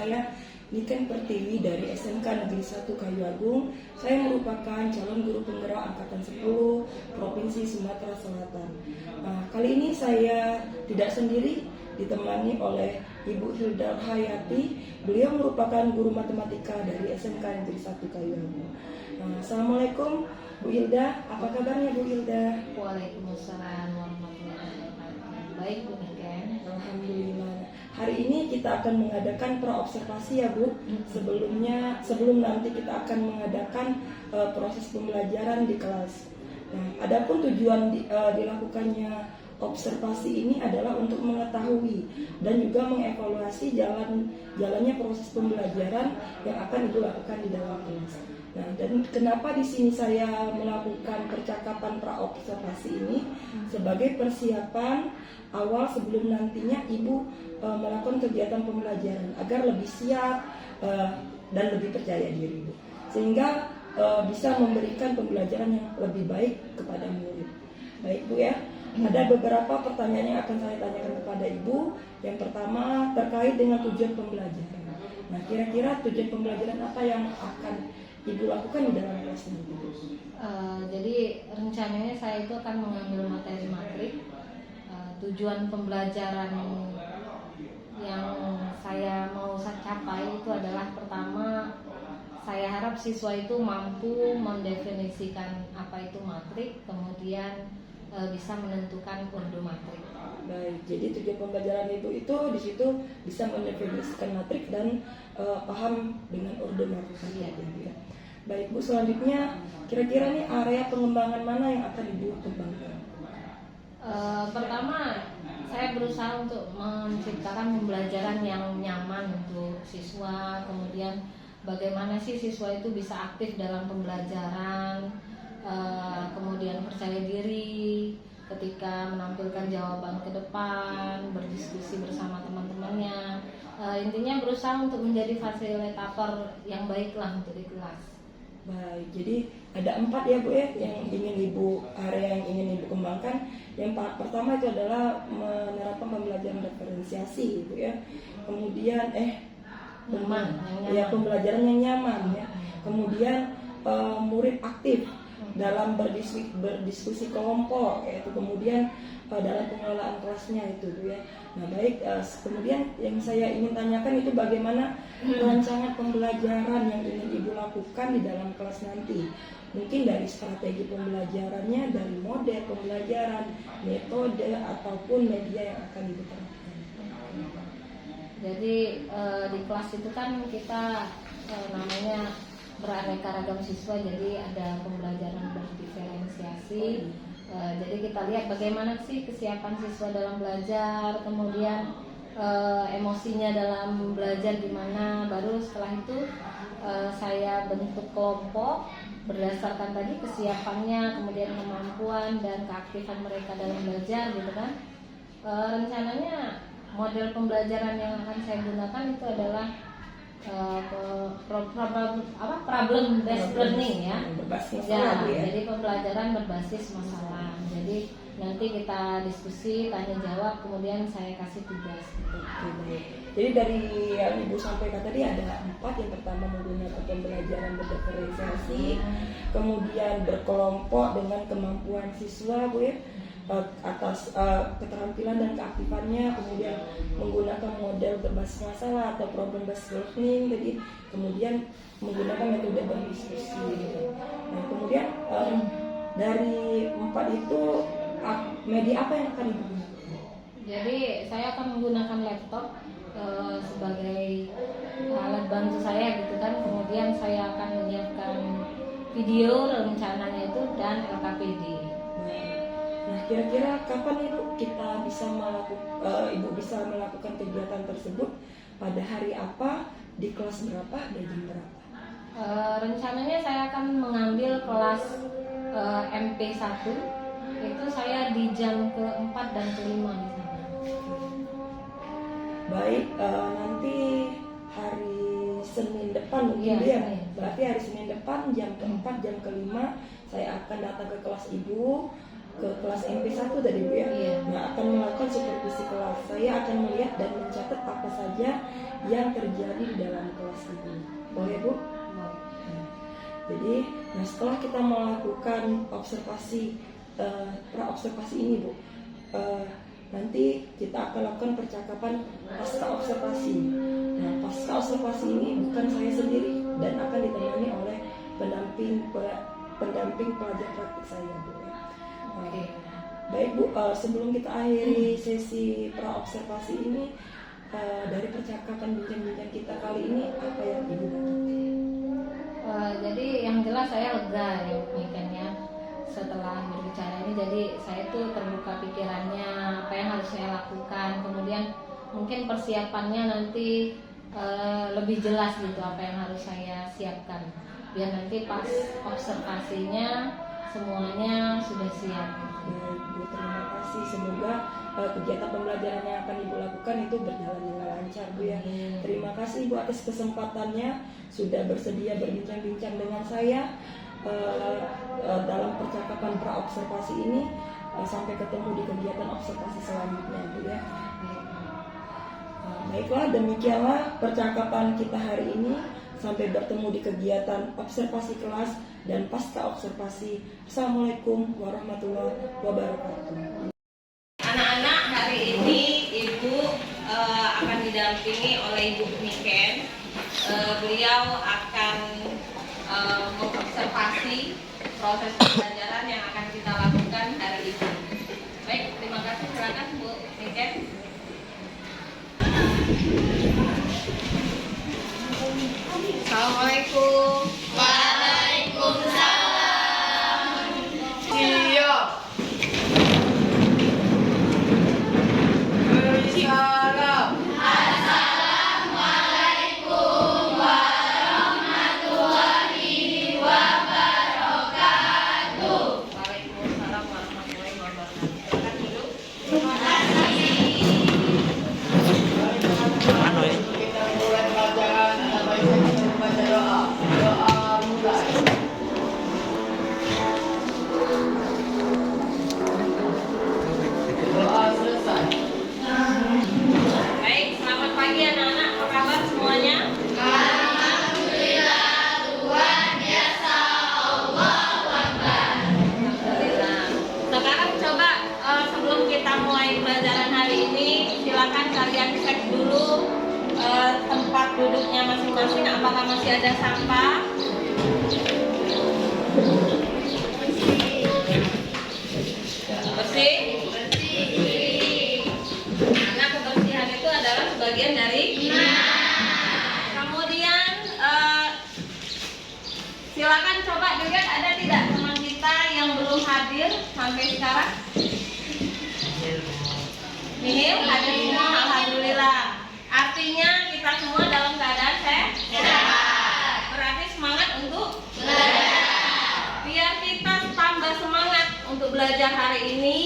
saya Niken Pertiwi dari SMK Negeri 1 Kayu Agung. Saya merupakan calon guru penggerak angkatan 10 Provinsi Sumatera Selatan. Kali ini saya tidak sendiri, ditemani oleh Ibu Hilda Hayati. Beliau merupakan guru matematika dari SMK Negeri 1 Kayu Agung. Assalamualaikum Bu Hilda, apa kabarnya Bu Hilda? Waalaikumsalam warahmatullahi wabarakatuh. Baik Bu Niken. Alhamdulillah. Hari ini kita akan mengadakan praobservasi ya Bu. Sebelum nanti kita akan mengadakan proses pembelajaran di kelas. Adapun tujuan dilakukannya observasi ini adalah untuk mengetahui dan juga mengevaluasi jalannya proses pembelajaran yang akan Ibu lakukan di dalam kelas. Dan kenapa di sini saya melakukan percakapan praobservasi ini sebagai persiapan awal sebelum nantinya Ibu melakukan kegiatan pembelajaran agar lebih siap dan lebih percaya diri Bu. Sehingga bisa memberikan pembelajaran yang lebih baik kepada murid. Baik Bu ya. Ada beberapa pertanyaan yang akan saya tanyakan kepada Ibu. Yang pertama terkait dengan tujuan pembelajaran. Kira-kira tujuan pembelajaran apa yang akan Ibu lakukan di dalam kelas nanti? Jadi rencananya saya itu akan mengambil materi matrik. Tujuan pembelajaran yang saya mau capai itu adalah pertama, saya harap siswa itu mampu mendefinisikan apa itu matrik, kemudian bisa menentukan urdu matrik. Baik, jadi tujuan pembelajaran Ibu itu di situ bisa mendefinisikan matrik dan paham dengan urdu matrik. Ya. Baik Bu, selanjutnya kira-kira nih area pengembangan mana yang akan Ibu kembangkan? Pertama, saya berusaha untuk menciptakan pembelajaran yang nyaman untuk siswa. Kemudian bagaimana sih siswa itu bisa aktif dalam pembelajaran, kemudian percaya diri ketika menampilkan jawaban ke depan, berdiskusi bersama teman-temannya. Intinya berusaha untuk menjadi fasilitator yang baiklah untuk di kelas. Baik, jadi ada 4 ya Bu ya area yang ingin Ibu kembangkan. Yang pertama itu adalah menerapkan pembelajaran diferensiasi Bu ya. Kemudian pembelajaran yang nyaman ya. Kemudian murid aktif dalam berdiskusi kelompok, yaitu kemudian dalam pengelolaan kelasnya itu Bu ya. Baik, kemudian yang saya ingin tanyakan itu bagaimana rancangan pembelajaran yang ingin Ibu lakukan di dalam kelas nanti. Mungkin dari strategi pembelajarannya, dari model pembelajaran, metode ataupun media yang akan Ibu terapkan. Jadi di kelas itu kan kita namanya beraneka ragam siswa, jadi ada pembelajaran berdiferensiasi. Jadi kita lihat bagaimana sih kesiapan siswa dalam belajar, kemudian emosinya dalam belajar gimana. Baru setelah itu saya bentuk kelompok berdasarkan tadi kesiapannya, kemudian kemampuan dan keaktifan mereka dalam belajar gitu kan. Rencananya model pembelajaran yang akan saya gunakan itu adalah problem based learning ya. Jadi pembelajaran berbasis masalah. Jadi nanti kita diskusi, tanya jawab, kemudian saya kasih tugas gitu. Jadi dari yang Ibu sampaikan tadi ada 4. Yang pertama menggunakan pembelajaran berdiferensiasi, kemudian berkelompok dengan kemampuan siswa Bu ya, atas keterampilan dan keaktifannya, kemudian menggunakan model berbasis masalah atau problem based learning, jadi kemudian menggunakan metode berdiskusi. Kemudian dari 4 itu media apa yang akan digunakan? Jadi saya akan menggunakan laptop sebagai alat bantu saya gitu kan. Kemudian saya akan menyiapkan video rencananya itu dan LKPD. Kira-kira kapan Ibu kita bisa Ibu bisa melakukan kegiatan tersebut? Pada hari apa? Di kelas berapa? Dan jam berapa? Rencananya saya akan mengambil kelas MP1. Itu saya di jam ke-4 dan ke-5 di sana. Baik, nanti hari Senin depan mungkin ya. Berarti hari Senin depan jam ke-4, jam ke-5 saya akan datang ke kelas Ibu. ke kelas MP1 tadi Bu ya. Iya. Nah, akan melakukan supervisi kelas. Saya akan melihat dan mencatat apa saja yang terjadi di dalam kelas ini. Boleh Bu? Jadi, nah setelah kita melakukan observasi pra-observasi ini Bu, nanti kita akan lakukan percakapan pasca observasi. Nah, pasca observasi ini bukan saya sendiri dan akan ditemani oleh pendamping pelajar praktik saya Bu. Baik Bu, sebelum kita akhiri sesi pra-observasi ini, dari percakapan bincang-bincang kita kali ini apa yang Ibu dapat? Jadi yang jelas saya lega ya ya setelah berbicara ini, jadi saya tuh terbuka pikirannya apa yang harus saya lakukan, kemudian mungkin persiapannya nanti lebih jelas gitu apa yang harus saya siapkan biar nanti pas observasinya semuanya sudah siap. Baik Bu, terima kasih. Semoga kegiatan pembelajaran yang akan Ibu lakukan itu berjalan dengan lancar Bu ya. Terima kasih Bu atas kesempatannya sudah bersedia berbincang-bincang dengan saya dalam percakapan pra-observasi ini. Sampai ketemu di kegiatan observasi selanjutnya Bu ya. Baiklah, demikianlah percakapan kita hari ini. Sampai bertemu di kegiatan observasi kelas dan pasca observasi. Assalamualaikum warahmatullahi wabarakatuh. Anak-anak, hari ini Ibu akan didampingi oleh Ibu Niken. Beliau akan mengobservasi proses pembelajaran yang akan kita lakukan hari ini. Baik, terima kasih. Silakan Bu Niken. Assalamualaikum. Waalaikumsalam. Siap. Bersalam. Assalamualaikum warahmatullahi wabarakatuh. Waalaikumsalam warahmatullahi wabarakatuh. Silakan duduk. Kita mulai pelajaran. Kita membaca doa. Doa mulai. Doa selesai. Baik, selamat pagi anak-anak. Apa kabar semuanya? Alhamdulillah, Tuhan biasa. Allahu Akbar. Alhamdulillah. Sekarang coba sebelum kita mulai pelajaran hari ini, silakan kalian cek dulu tempat duduknya masing-masing. Apakah masih ada sampah? Bersih? Karena kebersihan itu adalah sebagian dari Kemudian silakan coba dilihat ada tidak teman kita yang belum hadir sampai sekarang. Nihil hadir semua, alhamdulillah. Artinya kita semua dalam keadaan sehat. Berarti semangat untuk belajar. Biar kita tambah semangat untuk belajar hari ini,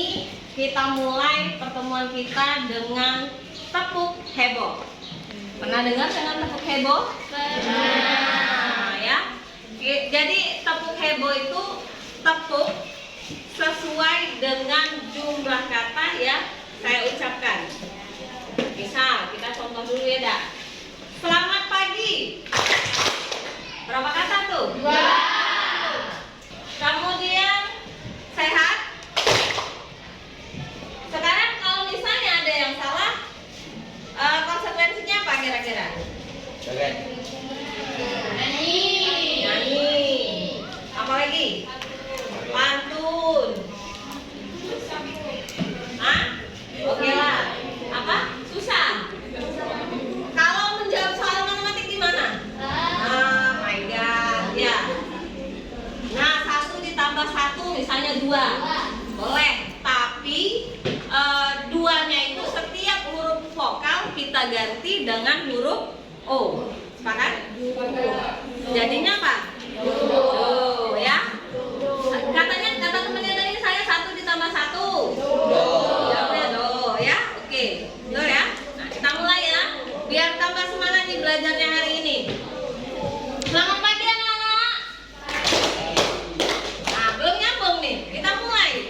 kita mulai pertemuan kita dengan tepuk heboh. Pernah dengar dengan tepuk heboh? Pernah. Ya. Jadi tepuk heboh itu tepuk sesuai dengan jumlah kata ya saya ucapkan. Misal kita contoh dulu ya dak. Selamat pagi. Berapa kata tuh? 2. Kemudian sehat. Sekarang kalau misalnya ada yang salah, konsekuensinya apa kira-kira? Nyanyi. Apalagi? Pantun. Oke lah. Apa? Susah. Kalau menjawab soal matematik gimana? My God. Ya. Nah, 1 ditambah 1 misalnya 2. Boleh. Tapi 2-nya itu setiap huruf vokal kita ganti dengan huruf O. Sepakat? Jadinya apa? Do, ya. Katanya kata temannya tadi saya 1 ditambah 1. Jawabnya do, ya. Oke. Do ya. Nah, kita mulai ya. Biar tambah semangat nih belajarnya hari ini. Selamat pagi anak-anak. Nah, belum nyambung nih. Kita mulai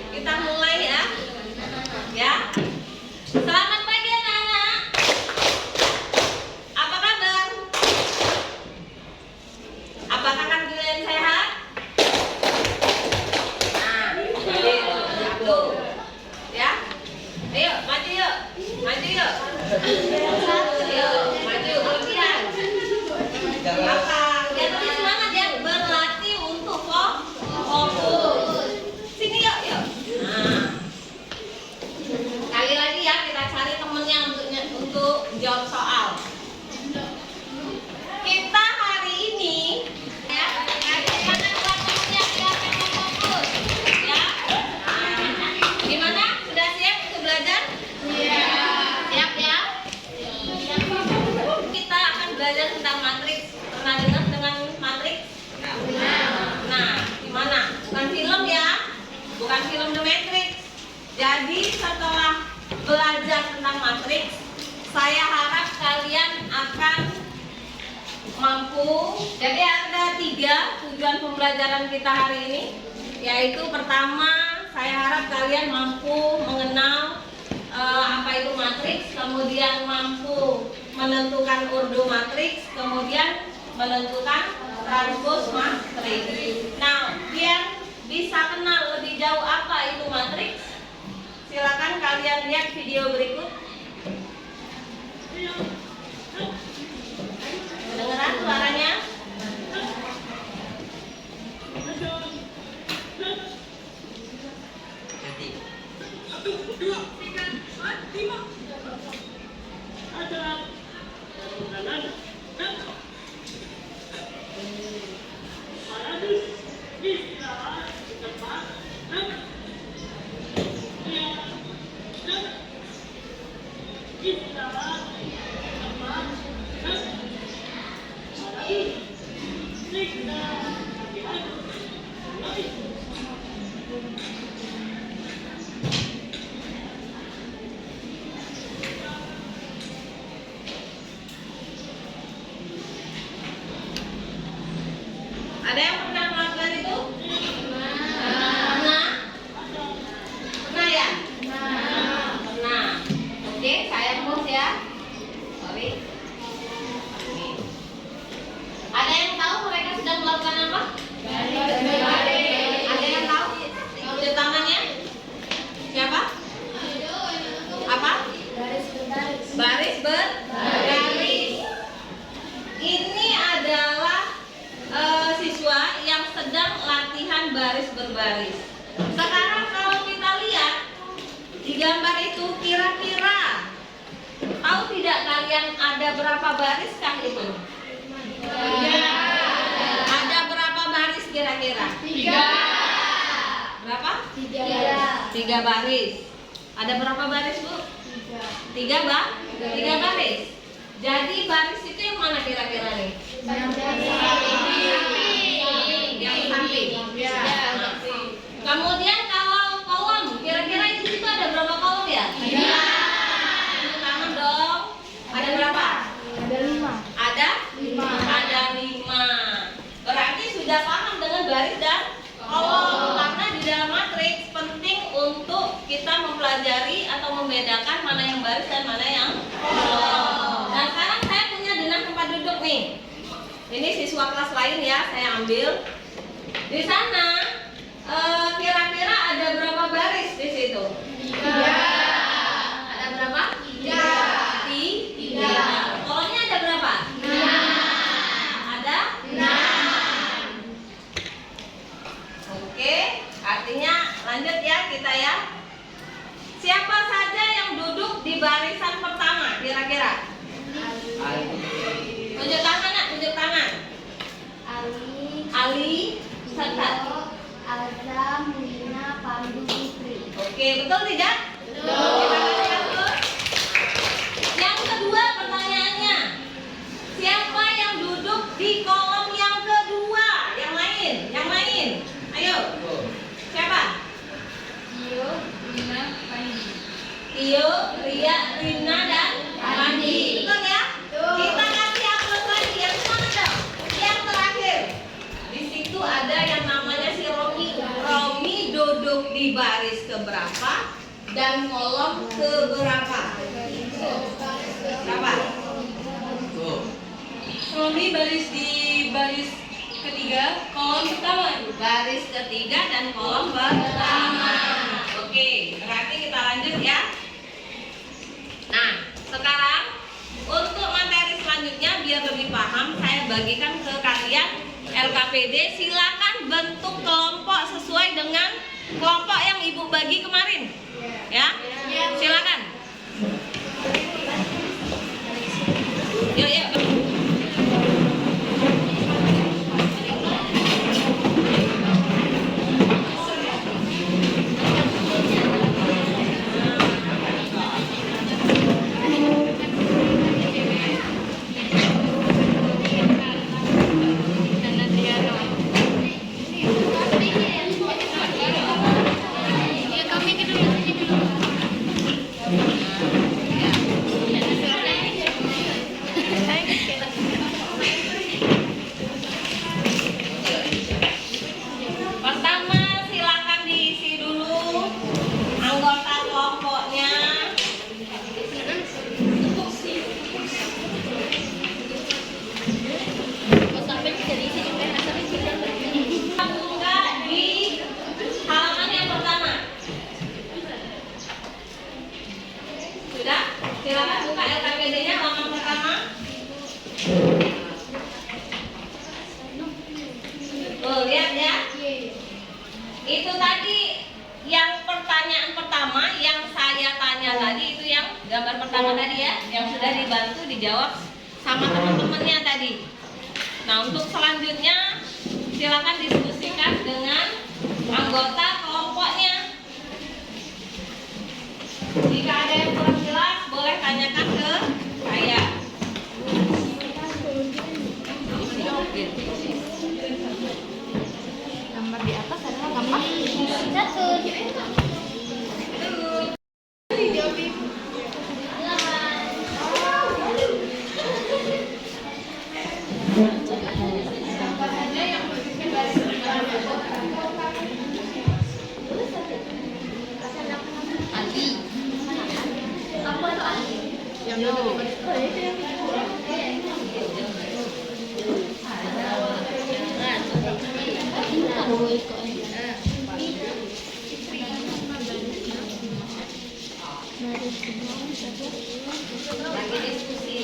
Jadi ada 3 tujuan pembelajaran kita hari ini, yaitu pertama, saya harap kalian mampu mengenal apa itu matriks, kemudian mampu menentukan urdu matriks, kemudian menentukan transpose matriks. Nah, biar bisa kenal lebih jauh apa itu matriks, silakan kalian lihat video berikut. Kedengeran suaranya? Ada yang pernah melakukan itu? Pernah? Pernah ya? Pernah. Oke, saya pause ya. Sorry. Nih. Ada yang tahu mereka sedang melakukan apa? Ada yang tahu? Tunjuk tangannya. Siapa? Apa? Baris berbaris. Ini adalah siswa yang sedang latihan baris berbaris. Sekarang kalau kita lihat di gambar itu, kira-kira tahu tidak kalian ada berapa baris kah itu? Ada berapa baris kira-kira? 3. Berapa? 3 baris. Ada berapa baris, Bu? 3 baris. Jadi baris itu yang mana kira-kira nih? Yang samping. Kemudian kalau kolom, kira-kira di situ ada berapa kolom ya? Tunjuk tangan dong. Ada berapa? Ada 5. Berarti sudah paham dengan baris dan kolom. Karena di dalam matriks penting untuk kita mempelajari atau membedakan mana yang baris dan mana yang kolom. Nah, sekarang saya punya denah tempat duduk nih. Ini siswa kelas lain ya, saya ambil. Di sana kira-kira ada berapa baris di situ? 3. Ada berapa? 3. Kolomnya ada berapa? 6. Ada? 6. Oke, artinya lanjut ya kita ya. Siapa saja yang duduk di barisan pertama kira-kira? Tunjuk tangan, nak, tunjuk tangan. Ali, serta Azam, Lina, Pandu, Fitri. Oke, betul tidak? Betul. Kita kasih kartu. Yang kedua pertanyaannya, siapa yang duduk di kolom yang kedua? Yang lain. Ayo. Siapa? Tio, Lina, Pandi. Tio, Ria, Rina, dan Pandi. Betul ya? Kita kasih aplaus lagi. Yang mana dong? Yang terakhir. Di situ ada yang namanya si Romi. Romi duduk di baris keberapa dan kolom keberapa? Berapa? Romi baris di baris ketiga, kolom pertama. Baris ketiga dan kolom pertama. Oke, berarti kita lanjut ya. Nah, sekarang untuk materi selanjutnya biar lebih paham, saya bagikan ke kalian LKPD. Silakan bentuk kelompok sesuai dengan kelompok yang Ibu bagi kemarin. Ya, silakan. Yuk, yuk. Tuh, lihat ya. Itu tadi yang pertanyaan pertama yang saya tanya tadi, itu yang gambar pertama tadi ya, yang sudah dibantu dijawab sama teman-temannya tadi. Nah, untuk selanjutnya silakan diskusikan dengan anggota kelompoknya. Jika ada yang kurang jelas, boleh tanyakan ke saya. Gambar di atas adalah gambar satu. Lagi diskusi.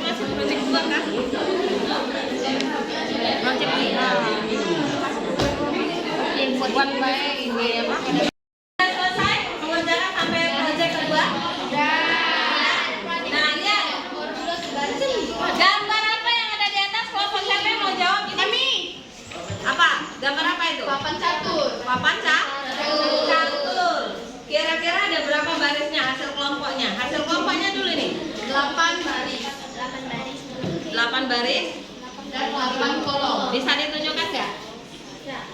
Masih proyek 2 kan? Proyek 3. Buat baik ini apa? Sudah selesai mengerjakan sampai proyek kedua? Nah, lihat. Gambar apa yang ada di atas? Kelompok siapa yang mau jawab? Kami. Apa? Gambar apa itu? Papan catur. Papan catur. Kira-kira ada berapa barisnya hasil kelompoknya? Hasil kelompoknya dulu nih. 8 baris 8 baris. dan 8 kolom. Bisa ditunjukkan nggak?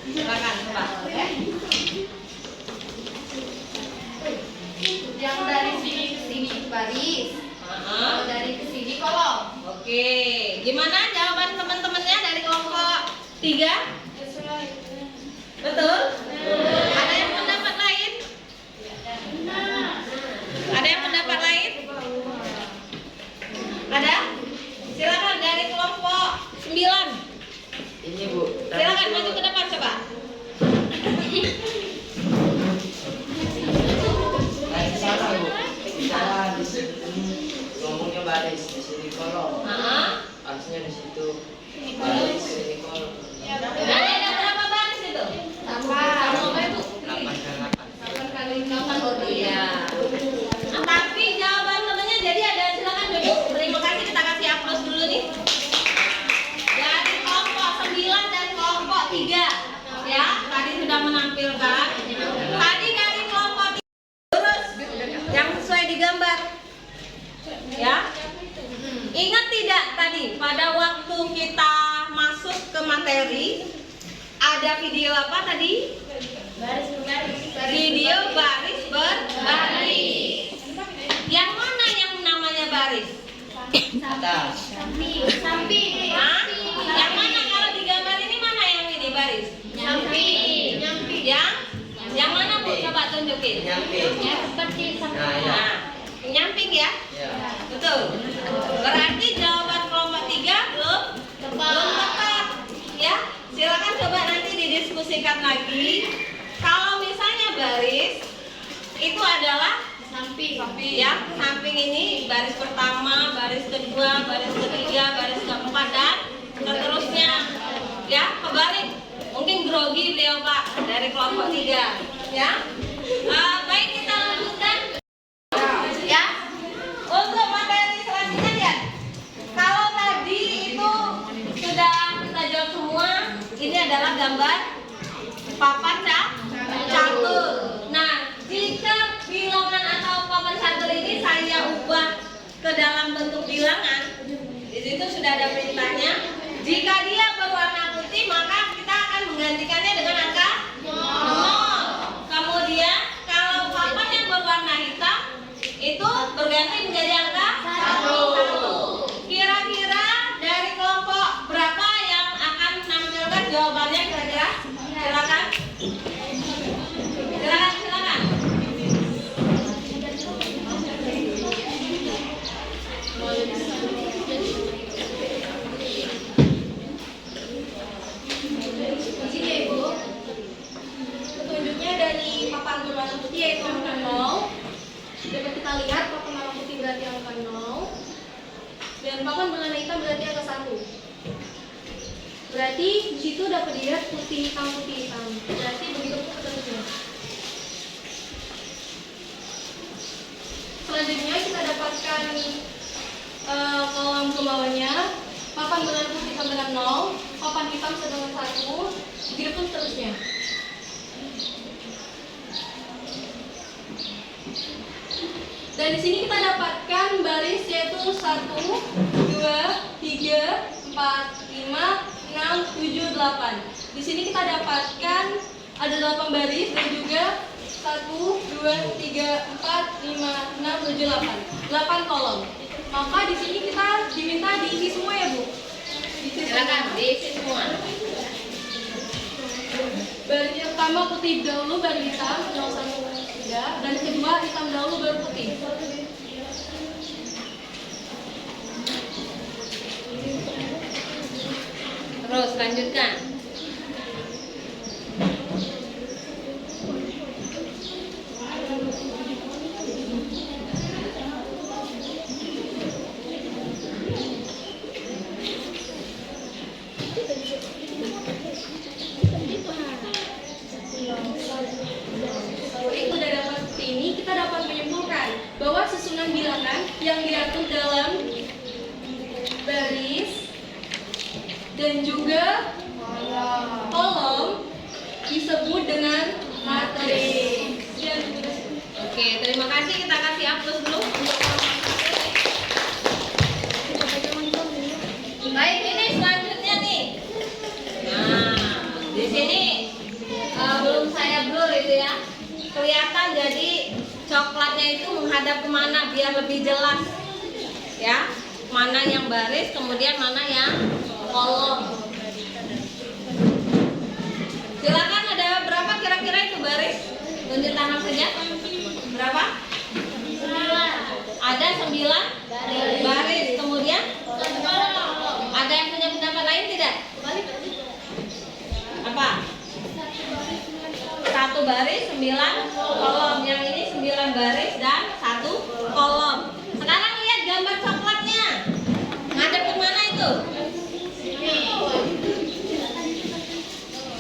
Silakan, Pak. Yang dari sini ke sini baris. Kalau dari ke sini kolom. Oke, gimana jawaban teman-temannya dari kelompok 3? Betul? Ada yang pendapat lain? Ada yang pendapat lain? Ada? Silakan dari kelompok 9. Ini Bu. Silakan maju ke depan coba. Naik ke sana Bu. Misalnya di sini ngomongnya baris, di sini kolom. Harusnya di situ baris, di sini kolom. Ada berapa baris itu? 8 kali 8. Oh iya. Tapi jawaban temennya jadi ada, silakan duduk. Terima kasih, kita kasih aplaus dulu nih. Dari kelompok 9 dan kelompok 3. Ya, tadi sudah menampilkan. Tadi dari kelompok 3 lurus yang sesuai digambar. Ya. Ingat tidak tadi pada waktu kita masuk ke materi ada video apa tadi? Video baris berbaris. Yang mana yang namanya baris? Atas. Hah? Yang mana kalau di gambar ini mana yang ini baris? Yang mana Bu? Coba tunjukin. Nyamping. Nah, ya. Nah, nyamping ya? Ya. Betul. Berarti jawaban kelompok 3 belum tepat. Ya, silakan coba nanti didiskusikan lagi. Kalau misalnya baris itu adalah ya, samping ini baris pertama, baris kedua, baris ketiga, baris keempat dan seterusnya. Ya, kebalik. Mungkin grogi beliau Pak dari kelompok 3. Ya. Baik, kita lanjutkan. Ya. Untuk materi selanjutnya lihat. Kalau tadi itu sudah kita jawab semua, ini adalah gambar papan catur. Nah, jika bilangan atau papan catur ini saya ubah ke dalam bentuk bilangan, di situ sudah ada perintahnya. Jika dia berwarna putih, maka kita akan menggantikannya dengan angka 0. Kemudian kalau papan yang berwarna hitam itu berganti menjadi angka 1. Kira-kira dari kelompok berapa yang akan menampilkan jawabannya kira-kira? Silakan. Silakan, silakan. Di sini ya Ibu. Petunjuknya dari papan berwarna putih yaitu angka 0. Dapat kita lihat papan warna putih berarti angka 0. Dan papan berwarna hitam berarti angka 1. Berarti di situ dapat dilihat putih hitam. Berarti begitu petunjuknya. Selanjutnya kita dapatkan kolom ke bawahnya. Papan berwarna putih sama dengan 0, papan hitam sama dengan 1, begitu pun seterusnya. Dan di sini kita dapatkan baris yaitu 1, 2, 3, 4, 5, 6, 7, 8. Di sini kita dapatkan ada 8 baris dan juga 1, 2, 3, 4, 5, 6, 7, 8. 8 kolom. Maka di sini kita diminta diisi semua ya Bu. Silakan diisi semua. Baris yang pertama putih dahulu baru hitam, 01 sudah, dan kedua hitam dahulu baru putih. Terus lanjutkan. Sudah dapat seperti ini, kita dapat menyimpulkan bahwa susunan bilangan yang diatur dalam baris dan juga kolom disebut dengan matriks. Oke, terima kasih. Kita kasih aplaus dulu. Baik, ini selanjutnya nih. Nah, di sini belum saya blur itu ya. Kelihatan jadi coklatnya itu menghadap kemana biar lebih jelas. Ya, mana yang baris, kemudian mana yang kolom. Silakan, ada berapa kira-kira itu baris? Tunjuk tangan saja. Berapa? Ada 9 baris. Kemudian ada yang punya pendapat lain tidak? Apa? 1 baris 9 kolom. Yang ini 9 baris dan 1 kolom. Sekarang lihat gambar coklatnya. Ngadep ke mana itu?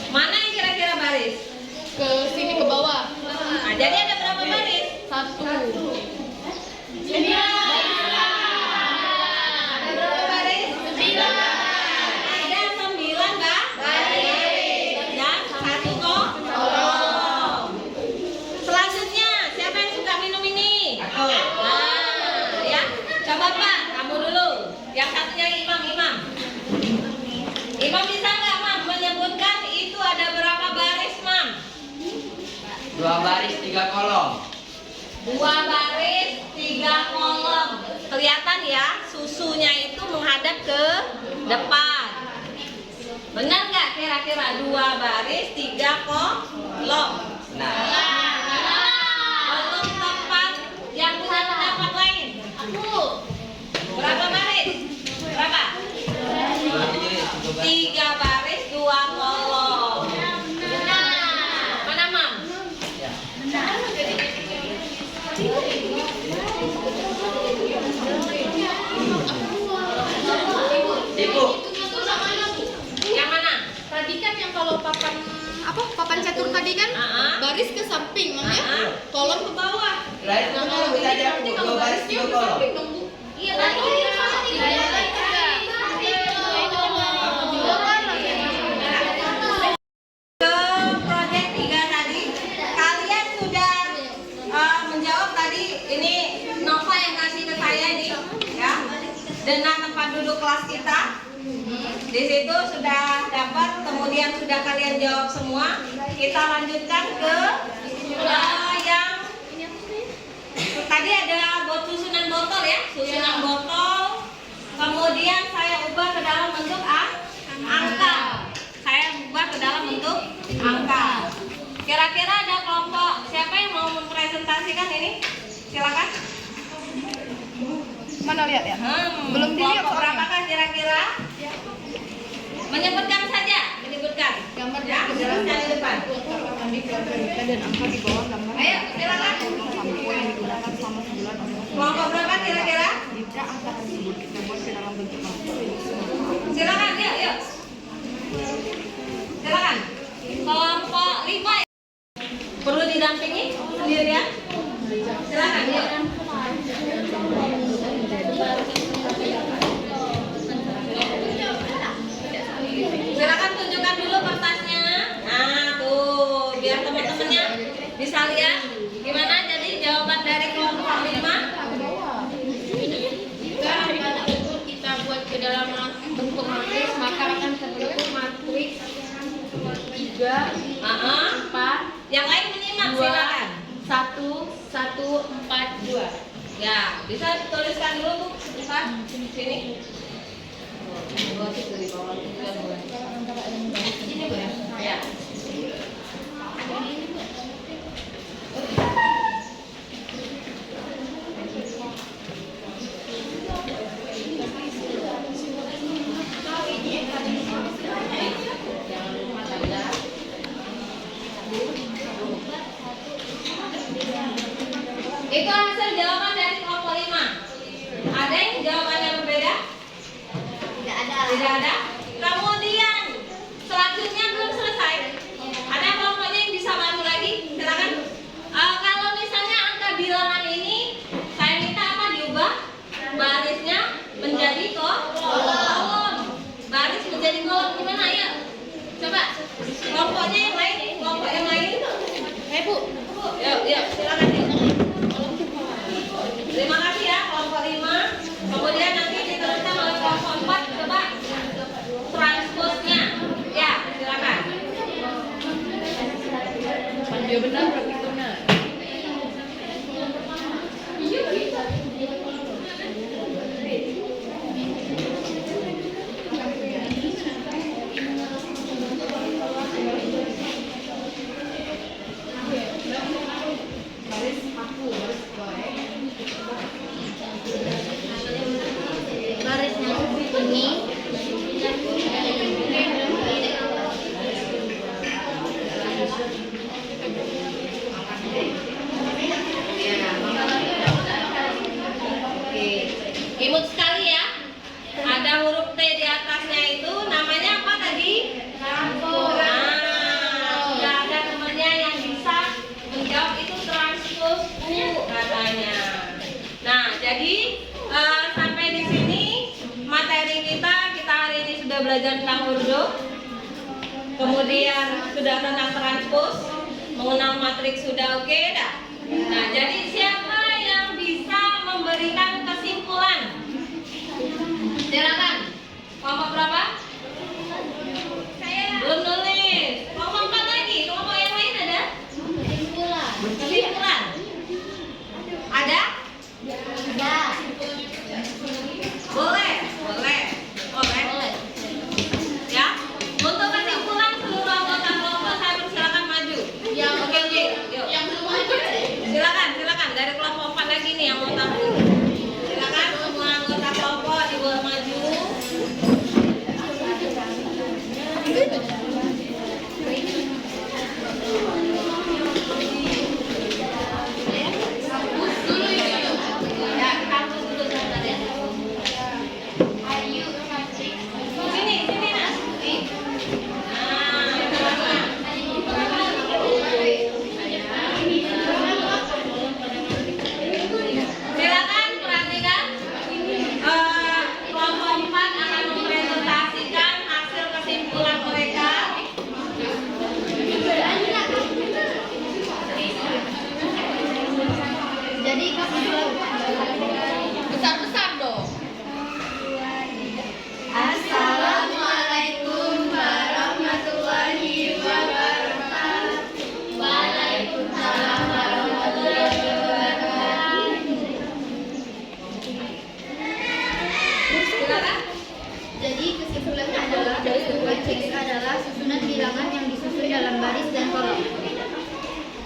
Mana yang kira-kira baris? Ke sini ke bawah. Nah, jadi ada berapa baris? 1. Ada berapa baris? 9. Ada 9 baris dan 1 kolom. Selanjutnya, siapa yang suka minum ini? Aku. Nah, ya. Coba Pak, kamu dulu. Yang satunya Imam. Imam bisa nggak Mam menyebutkan itu ada berapa baris Mam? 2 baris 3 kolom. 2 baris 3 kolom. Kelihatan ya, susunya itu menghadap ke depan. Benar nggak kira-kira 2 baris 3 kolom? Nah, Belum tepat. Yang punya pendapat lain? Berapa baris? Berapa? 3 baris 2 kolom. Mana Mam? ya. Ibu. Yang mana? Tadi kan yang kalau papan catur tadi kan baris ke samping, makanya kolom ke bawah. Lain kalau kita ada 2 baris 3 kolom. Iya tadi. Ke proyek 3 tadi, kalian sudah menjawab tadi. Ini Nova yang kasih ke saya nih, ya. Dengan tempat duduk kelas kita. Di situ sudah dapat, kemudian sudah kalian jawab semua. Kita lanjutkan ke yang tadi ada susunan botol ya, susunan botol. Kemudian saya ubah ke dalam bentuk angka. Saya ubah ke dalam bentuk angka. Kira-kira ada kelompok siapa yang mau mempresentasikan ini? Silakan. Mana lihat ya? Belum dilihat Kelompok soalnya. berapakah kira-kira? Menyebutkan saja, menyebutkan. Gambar Ya, jelaskan di depan. dan angka di bawah gambar. Ayo, silakan. Sampo yang digunakan selama sebulan untuk Kelompok berapa kira-kira? jika angka tersebut kita buat ke dalam bentuk angka. Silakan, yuk. Silakan. Kelompok 5 ya. Perlu didampingi sendirian? Silakan, yuk. Silakan tunjukkan dulu kertasnya. Nah, tuh, biar teman-temannya bisa lihat gimana jadi jawaban dari kelompok 5. Jika angka tersebut kita buat ke dalam bentuk matriks, maka akan terbentuk matriks 3, 4, Yang lain menyimak 2, silakan. 1, 1, 4, 2. Ya, bisa tuliskan dulu Bu, sebentar. Sini. Dua titik dari bawah, tiga dua. Ini Bu ya. Ya. Itu hasil jawaban dari kelompok 5. Ada yang jawabannya berbeda? Tidak ada. Kemudian selanjutnya belum selesai. Ada kelompoknya yang bisa bantu lagi? Silakan. Kalau misalnya angka bilangan ini saya minta apa diubah? Barisnya menjadi kolom. Baris menjadi kolom gimana ya? Coba. Kelompoknya yang lain, kelompok yang lain. Bu. Yuk, silakan yuk. Terima kasih ya kelompok 5. Kemudian nanti diteruskan oleh kelompok 4. Coba transposnya. Ya, silakan. Dia benar berarti benar. Barisnya ini Oke. Imut sekali ya. Ada huruf T di atasnya itu namanya apa tadi? Transpos. Sudah ada temannya yang bisa menjawab itu transpos U katanya. Nah, jadi sampai di sini materi kita hari ini sudah belajar tentang huruf. Kemudian sudah tentang transpos, mengenal matriks sudah oke dah. Nah, jadi siapa yang bisa memberikan kesimpulan? Silakan. Kelompok berapa? Saya. Belum nulis. Kelompok 4 lagi. Kelompok yang lain ada? Kesimpulan. Ada? Boleh. Ya. Untuk kesimpulan seluruh anggota kelompok saya persilakan maju. Oke, yuk. Silakan. Dari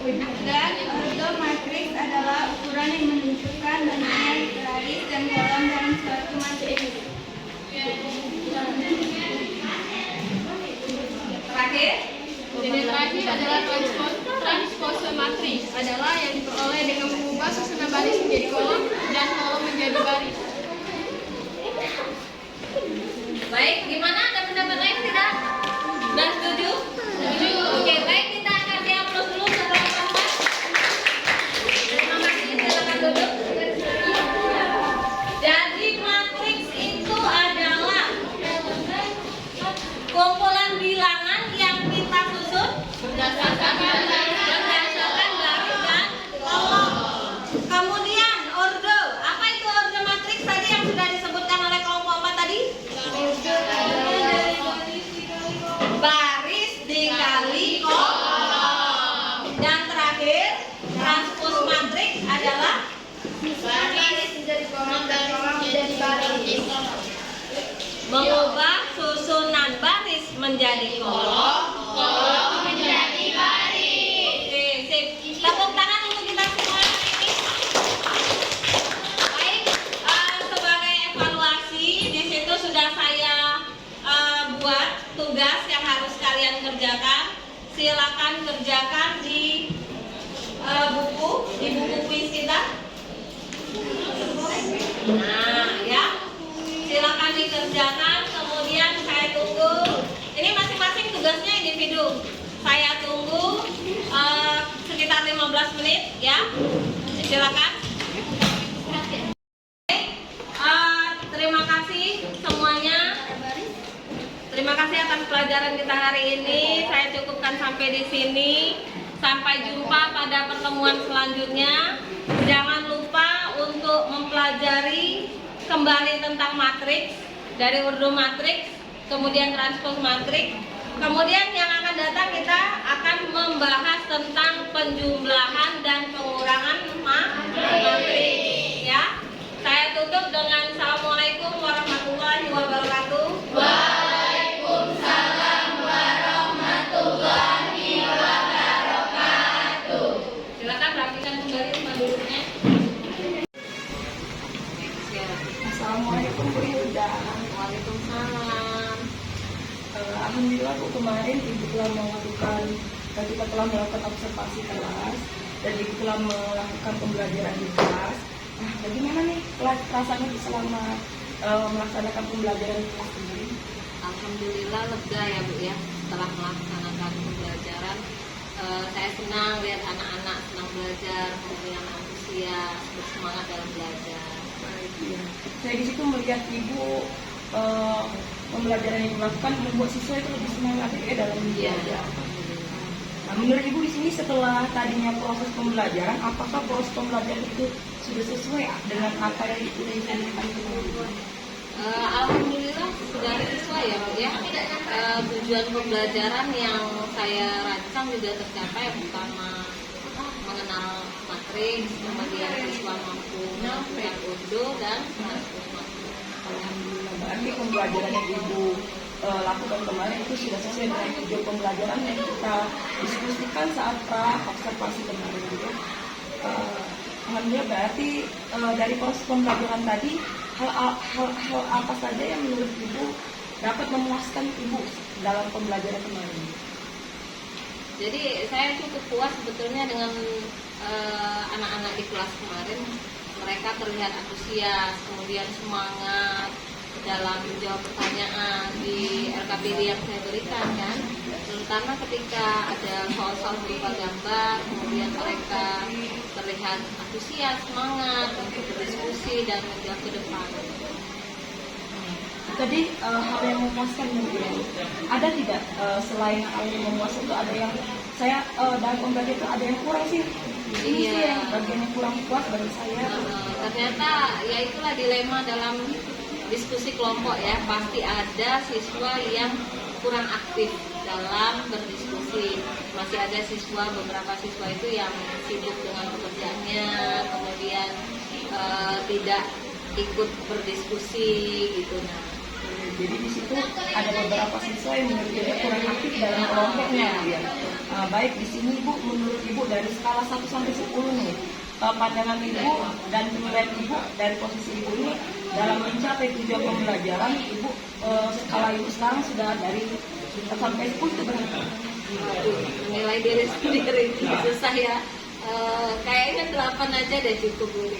Dan ordomatriks adalah ukuran yang menunjukkan bentuknya baris dan kolom dalam suatu matriks. Terakhir, Jenis terakhir adalah transpose matriks, adalah yang diperoleh dengan mengubah susunan baris menjadi kolom dan kolom menjadi baris. baik, gimana? Ada pendapat lain tidak? Dan setuju? Setuju. Oke, baik, kita akan diaplaus dulu setelah teman-teman. Terima kasih, silakan duduk. Jadi matriks itu adalah kumpulan bilangan yang kita susun berdasarkan baris dan kolom. Kemudian orde, apa itu orde matriks tadi yang sudah disebutkan oleh kelompok 4 tadi? Baris dikali kolom. Dan terakhir, transpose matriks adalah Baris menjadi kolom dan kolom menjadi baris. mengubah susunan baris menjadi kolom. Menjadi baris. Oke, sip. Tepuk tangan untuk kita semua hari ini. Baik, sebagai evaluasi di situ sudah saya buat tugas yang harus kalian kerjakan. Silakan kerjakan di buku kuis kita. Nah, ya. Silakan dikerjakan. Kemudian saya tunggu. Ini masing-masing tugasnya individu. Saya tunggu sekitar 15 menit ya. Silakan. Terima kasih semuanya. Terima kasih atas pelajaran kita hari ini. Saya cukupkan sampai di sini. Sampai jumpa pada pertemuan selanjutnya. Jangan lupa untuk mempelajari kembali tentang matriks dari urdu matriks, kemudian transpose matriks. Kemudian yang akan datang kita akan membahas tentang penjumlahan dan pengurangan matriks. Ya, saya tutup dengan assalamualaikum warahmatullahi wabarakatuh. Waalaikumsalam warahmatullahi wabarakatuh. Silakan rapikan kembali tempat duduknya. Assalamualaikum Bu Hilda. Waalaikumsalam. Alhamdulillah Bu, kemarin Ibu telah melakukan dan kita telah melakukan observasi kelas dan Ibu telah melakukan pembelajaran di kelas. Nah, bagaimana nih perasaannya selama melaksanakan pembelajaran di kelas ini? Alhamdulillah lega ya Bu ya, setelah melaksanakan pembelajaran. Saya senang lihat anak-anak senang belajar, kemudian antusias, bersemangat dalam belajar. Baik, ya. Saya di situ melihat Ibu pembelajaran yang dilakukan membuat siswa itu lebih semangat ya dalam belajar. Nah, menurut Ibu di sini setelah tadinya proses pembelajaran, apakah proses pembelajaran itu sudah sesuai dengan apa yang sudah diinginkan Ibu? Alhamdulillah sudah sesuai ya Bu ya. Tujuan pembelajaran yang saya rancang juga tercapai. Pertama mengenal matriks, kemudian siswa mampu melakukan urdu dan transpose matriks. Alhamdulillah, berarti pembelajaran yang Ibu lakukan kemarin itu sudah sesuai dengan tujuan pembelajaran yang kita diskusikan saat observasi kemarin juga. Alhamdulillah, berarti dari proses pembelajaran tadi hal apa saja yang menurut Ibu dapat memuaskan Ibu dalam pembelajaran kemarin? Jadi saya cukup puas sebetulnya dengan anak-anak di kelas kemarin. Mereka terlihat antusias, kemudian semangat dalam menjawab pertanyaan di RKPD yang saya berikan kan. Terutama ketika ada soal-soal berupa gambar, kemudian mereka terlihat antusias, semangat untuk berdiskusi dan menjawab ke depan. Tadi hal yang memuaskan kemudian ada tidak selain hal yang memuaskan itu ada yang saya dalam pembelajaran itu ada yang kurang sih. Ini sih yang bagian yang kurang puas bagi saya. Ternyata ya itulah dilema dalam diskusi kelompok ya, pasti ada siswa yang kurang aktif dalam berdiskusi. Masih ada beberapa siswa itu yang sibuk dengan pekerjaannya, kemudian tidak ikut berdiskusi gitu. Nah, Jadi di situ ada beberapa siswa yang menurut Ibu kurang aktif dalam kelompoknya. Ya. Baik di sini Ibu, menurut Ibu dari skala 1 sampai 10 nih, pandangan Ibu dan penilaian Ibu dari posisi Ibu ini dalam mencapai tujuan pembelajaran, Ibu skala Ibu sekarang sudah dari 1 sampai 10 itu berapa? Menilai diri sendiri susah ya. Kayaknya 8 aja deh cukup Bu.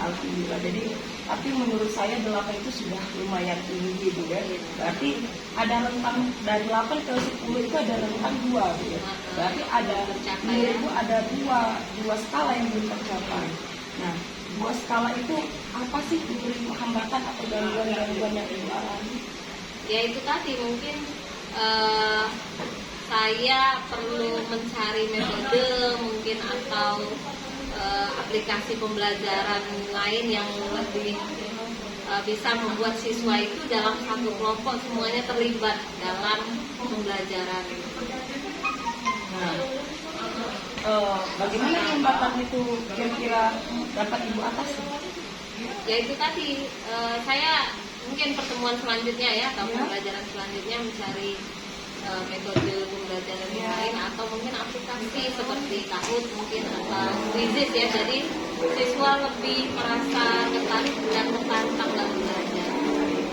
Alhamdulillah. Jadi tapi menurut saya 8 itu sudah lumayan tinggi Bu ya. Berarti ada rentang dari 8 ke 10 itu ada rentang 2 Bu ya. Berarti ada menurut Ibu ada dua skala yang belum tercapai. Nah, 2 skala itu apa sih menurut Ibu hambatan atau gangguan-gangguan yang Ibu alami? Ya itu tadi mungkin saya perlu mencari metode mungkin atau aplikasi pembelajaran lain yang lebih bisa membuat siswa itu dalam satu kelompok semuanya terlibat dalam pembelajaran. Nah, bagaimana hambatan itu kira-kira dapat Ibu atasi? Ya itu tadi saya mungkin pertemuan selanjutnya ya atau pembelajaran selanjutnya mencari metode pembelajaran yang lain atau mungkin aplikasi seperti Kahoot mungkin atau Quizizz ya, jadi siswa lebih merasa tertarik dan tertantang dalam belajar.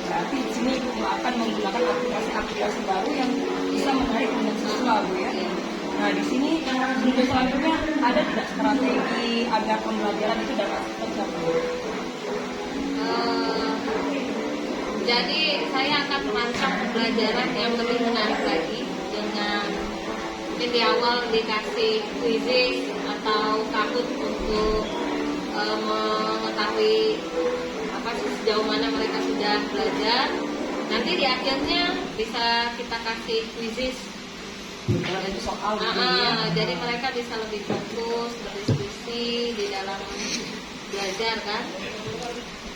Berarti di sini Ibu akan menggunakan aplikasi-aplikasi baru yang bisa menarik minat siswa Bu ya. Nah di sini untuk selanjutnya ada tidak strategi agar pembelajaran itu dapat tercapai? Jadi saya akan merancang pembelajaran yang lebih menarik lagi dengan mungkin di awal dikasih Quizizz atau Kahoot untuk mengetahui apa sih sejauh mana mereka sudah belajar. Nanti di akhirnya bisa kita kasih Quizizz. Jadi soal Jadi mereka bisa lebih fokus berdiskusi di dalam belajar kan.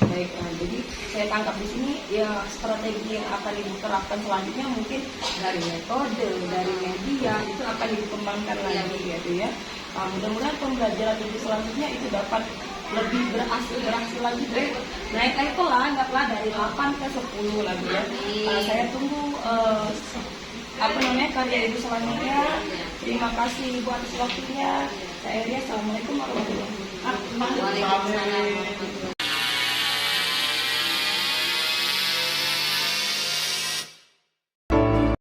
Baik, jadi saya tangkap di sini ya strategi yang akan Ibu terapkan selanjutnya mungkin dari metode, dari media itu akan dikembangkan lagi gitu ya. Mudah-mudahan pembelajaran Ibu selanjutnya itu dapat lebih berhasil lagi deh. Naik lah, anggaplah dari 8 ke 10 lagi ya. Saya tunggu karya Ibu selanjutnya. Terima kasih Ibu atas waktunya. Saya Ria, assalamualaikum warahmatullahi wabarakatuh. Waalaikumsalam.